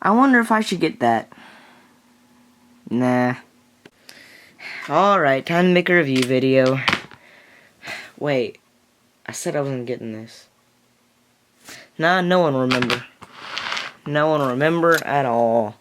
I wonder if I should get that. Nah. Alright, time to make a review video. Wait, I said I wasn't getting this. Nah, no one will remember. No one will remember at all.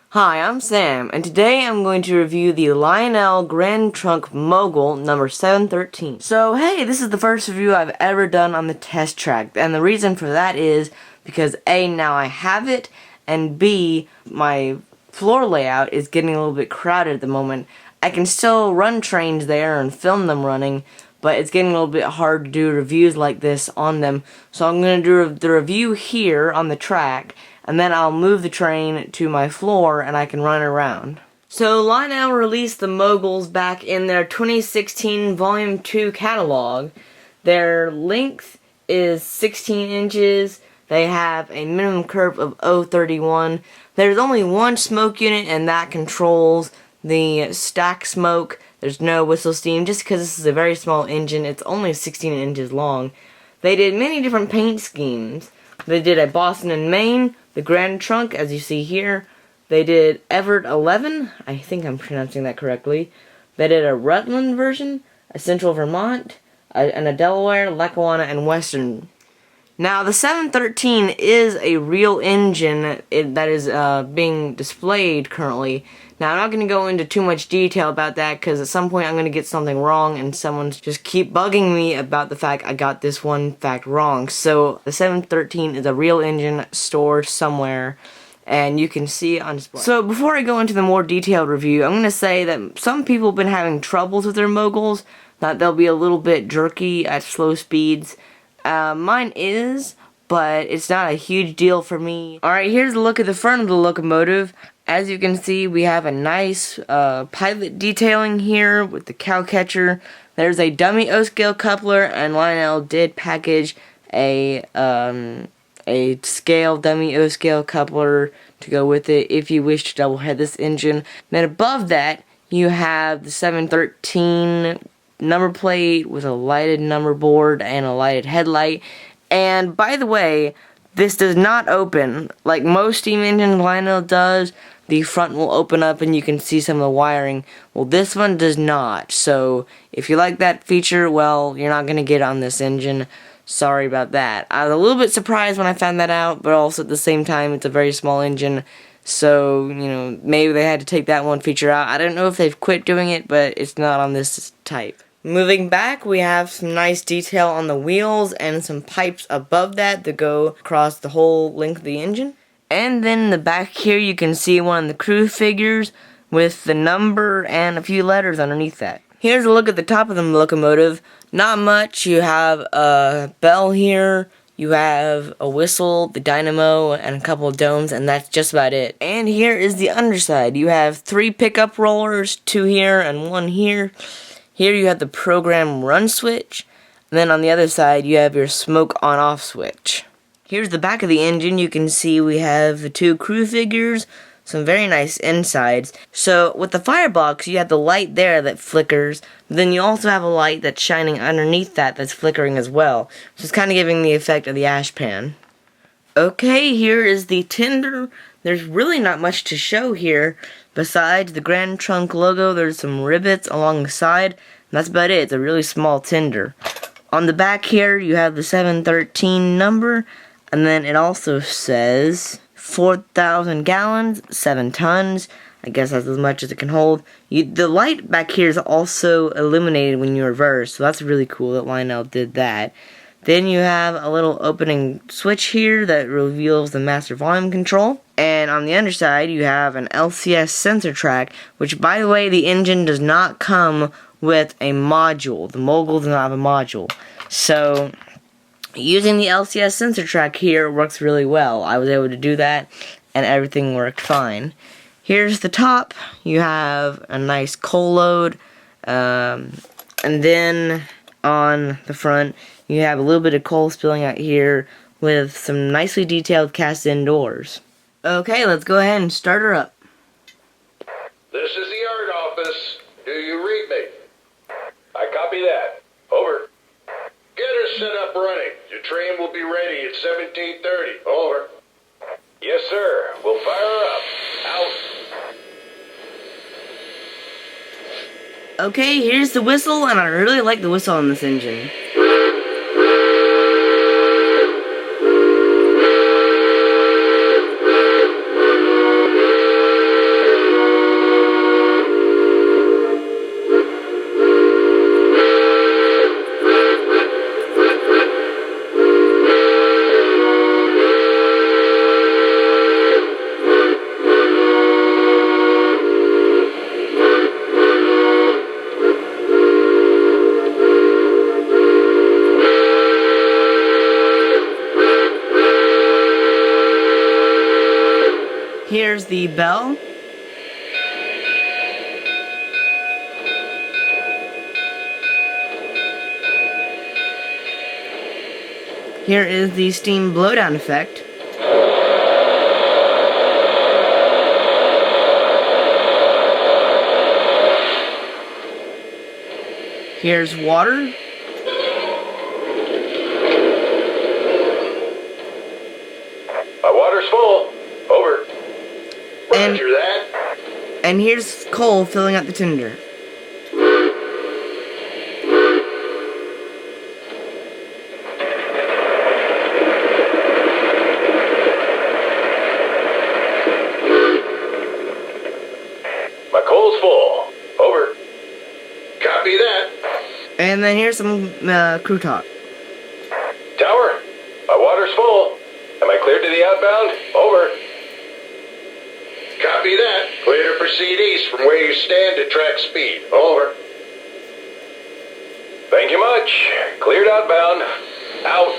Hi, I'm Sam, and today I'm going to review the Lionel Grand Trunk Mogul number 713. So, hey, this is the first review I've ever done on the test track, and the reason for that is because A, now I have it, and B, my floor layout is getting a little bit crowded at the moment. I can still run trains there and film them running, but it's getting a little bit hard to do reviews like this on them, so I'm going to do the review here on the track, and then I'll move the train to my floor and I can run around. So Lionel released the Moguls back in their 2016 Volume 2 catalog. Their length is 16 inches. They have a minimum curve of 0.31. There's only one smoke unit, and that controls the stack smoke. There's no whistle steam, just because this is a very small engine. It's only 16 inches long. They did many different paint schemes. They did a Boston and Maine, the Grand Trunk, as you see here. They did Everett 11, I think I'm pronouncing that correctly. They did a Rutland version, a Central Vermont, and a Delaware, Lackawanna, and Western. Now, the 713 is a real engine that is being displayed currently. Now, I'm not going to go into too much detail about that, because at some point I'm going to get something wrong, and someone's just keep bugging me about the fact I got this one fact wrong. So, the 713 is a real engine stored somewhere, and you can see it on display. So, before I go into the more detailed review, I'm going to say that some people have been having troubles with their Moguls, that they'll be a little bit jerky at slow speeds. Mine is, but it's not a huge deal for me. Alright, here's a look at the front of the locomotive. As you can see, we have a nice pilot detailing here with the cow catcher. There's a dummy O-scale coupler, and Lionel did package a scale dummy O-scale coupler to go with it if you wish to double head this engine. Then above that, you have the 713 number plate with a lighted number board and a lighted headlight. And by the way, this does not open like most steam engines Lionel does. The front will open up and you can see some of the wiring. Well, this one does not. So if you like that feature, well, you're not going to get on this engine. Sorry about that. I was a little bit surprised when I found that out, but also at the same time, it's a very small engine. So, you know, maybe they had to take that one feature out. I don't know if they've quit doing it, but it's not on this type. Moving back, we have some nice detail on the wheels and some pipes above that go across the whole length of the engine. And then in the back here, you can see one of the crew figures with the number and a few letters underneath that. Here's a look at the top of the locomotive. Not much. You have a bell here, you have a whistle, the dynamo, and a couple of domes, and that's just about it. And here is the underside. You have 3 pickup rollers, 2 here and 1 here. Here you have the program run switch, and then on the other side you have your smoke on-off switch. Here's the back of the engine. You can see we have the 2 crew figures, some very nice insides. So with the firebox, you have the light there that flickers, but then you also have a light that's shining underneath that's flickering as well, which is kind of giving the effect of the ash pan. Okay, here is the tender. There's really not much to show here. Besides the Grand Trunk logo, there's some rivets along the side, and that's about it. It's a really small tender. On the back here, you have the 713 number, and then it also says 4,000 gallons, 7 tons. I guess that's as much as it can hold. The light back here is also illuminated when you reverse, so that's really cool that Lionel did that. Then you have a little opening switch here that reveals the master volume control. And on the underside, you have an LCS sensor track, which, by the way, the engine does not come with a module. The Mogul does not have a module. So, using the LCS sensor track here works really well. I was able to do that, and everything worked fine. Here's the top. You have a nice coal load, and then on the front, you have a little bit of coal spilling out here with some nicely detailed cast-in doors. Okay, let's go ahead and start her up. This is the yard office. Do you read me? I copy that. Over. Get her set up running. Your train will be ready at 17:30. Over. Yes, sir. We'll fire her up. Out. Okay, here's the whistle, and I really like the whistle on this engine. Here's the bell. Here is the steam blowdown effect. Here's water. My water's full. Over. Roger that. And here's coal filling up the tinder. My coal's full. Over. Copy that. And then here's some crew talk. Tower, my water's full. Am I cleared to the outbound? Over. Copy that. Clear to proceed east from where you stand at track speed. Over. Thank you much. Cleared outbound. Out.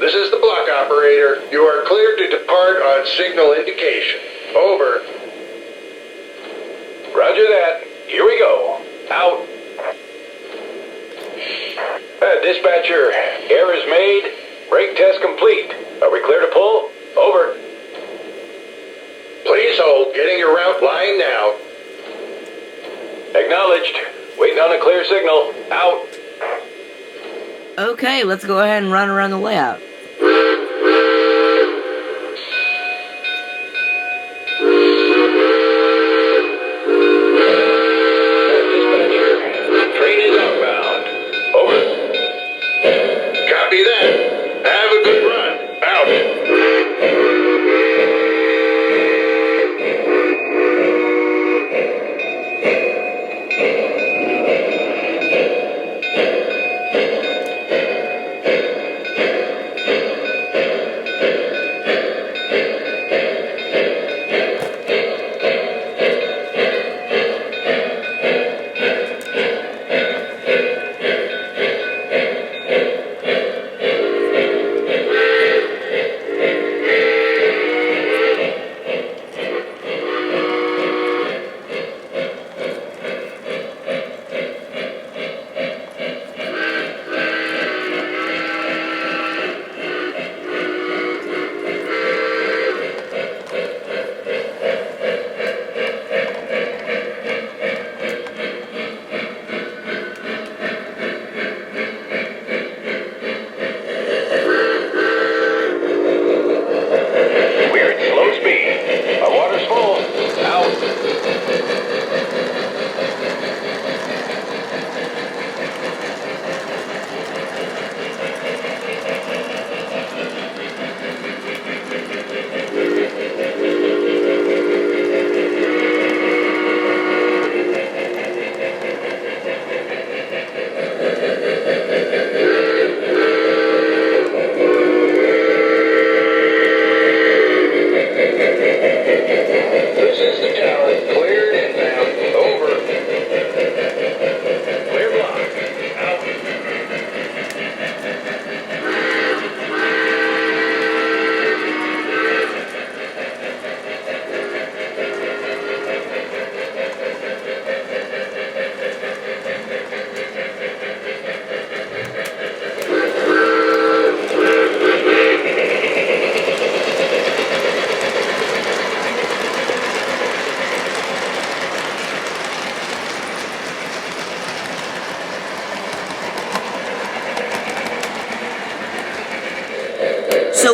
This is the block operator. You are cleared to depart on signal indication. Over. Roger that. Here we go. Out. Dispatcher, air is made. Brake test complete. Are we clear to pull? Over. Please hold. Getting your route line now. Acknowledged. Waiting on a clear signal. Out. Okay, let's go ahead and run around the layout. Dispatcher, train is outbound. Over. Copy that. Have a good run. Out.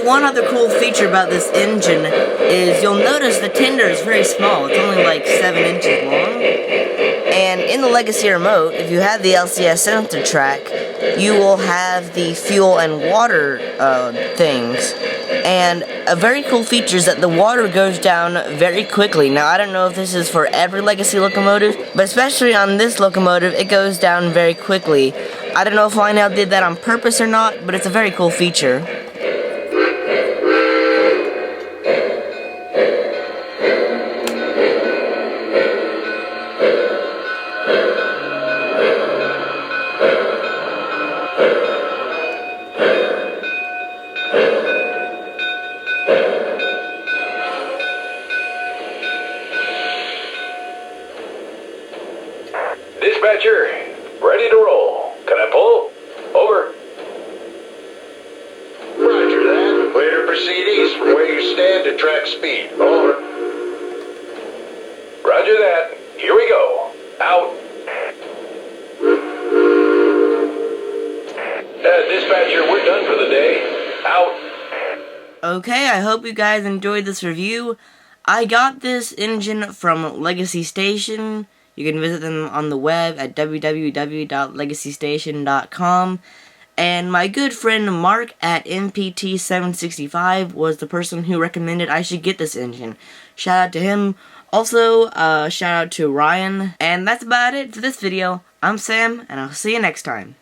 Also, one other cool feature about this engine is you'll notice the tender is very small. It's only like 7 inches long. And in the Legacy remote, if you have the LCS sensor track, you will have the fuel and water things. And a very cool feature is that the water goes down very quickly. Now, I don't know if this is for every Legacy locomotive, but especially on this locomotive, it goes down very quickly. I don't know if Lionel did that on purpose or not, but it's a very cool feature. Dispatcher, ready to roll. Can I pull? Over. Roger that. Clear to proceed east from where you stand to track speed. Over. Roger that. Here we go. Out. Dispatcher, we're done for the day. Out. Okay, I hope you guys enjoyed this review. I got this engine from Legacy Station. You can visit them on the web at www.legacystation.com. And my good friend Mark at MPT765 was the person who recommended I should get this engine. Shout out to him. Also, shout out to Ryan. And that's about it for this video. I'm Sam, and I'll see you next time.